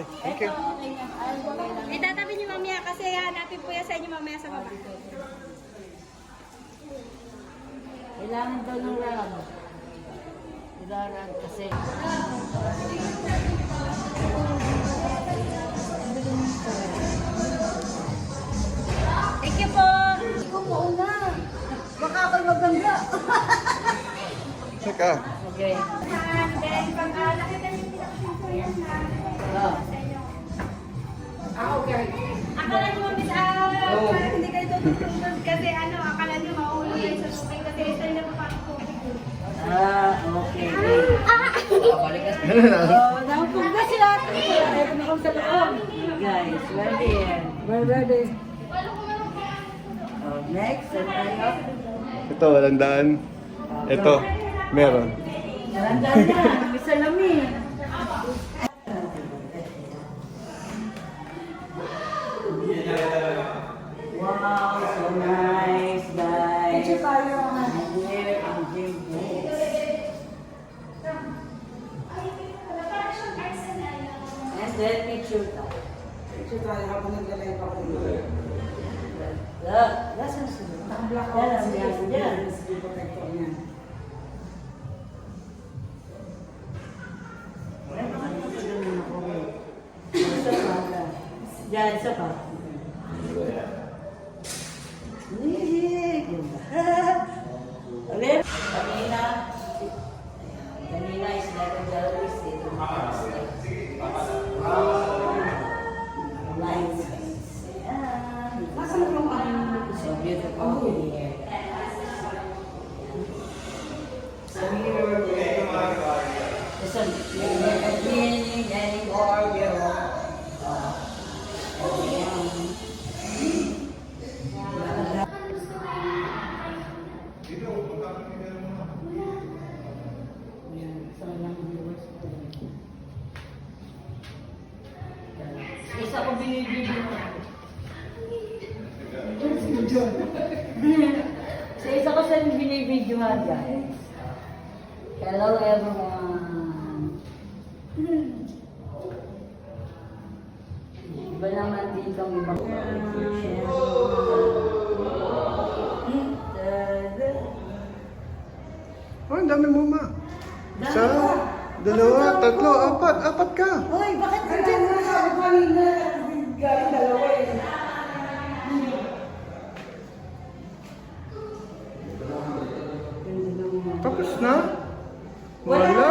Okay, thank you. Itatabi niyo mamaya kasi hanapin po yan sa inyo mamaya sa baba. Kailangan daw ng rag. Rag kasi. Thank you po. Ikaw mo una. Baka ako'y maganda. Teka. Okay. And then, pag nakita niyo pinakasin yan na sa inyo. Okay. Akala niyo mabis, parang hindi kayo tutulog kasi akala niyo mauulo kayo sa tubig kasi ito yung napapakot tubig. Okay. Nampog na sila. Ayaw na kong sa loob. Guys, ready yan. We're ready. Next, and tayo. Ito, walang daan. Ito, meron. Narandaan na. May salamin. Wow, so nice, guys. Picture tayo. Here ang gym books. And then picture tayo. Picture tayo habang naglalay pa ko. Look, that's a Naka-black Yan, out si yan, yan. USB protector niya. Yan, isa pa. Ulit. Kanina is like a jellyfish. Ito lights. Nasaan yung So beautiful here. So here, there's a beginning anymore, isa ko binibigyan mo. Sa isa ko sa binibidyohan, guys. Hello, everyone. Iba naman dito ang ibang Oh, ang dami mo, ma. Isa, dalawa, tatlo, apat. Apat ka. Hoy, bakit Nandiyan na sa kanina. Galing dalawa eh. Tapos na? Wala Wala.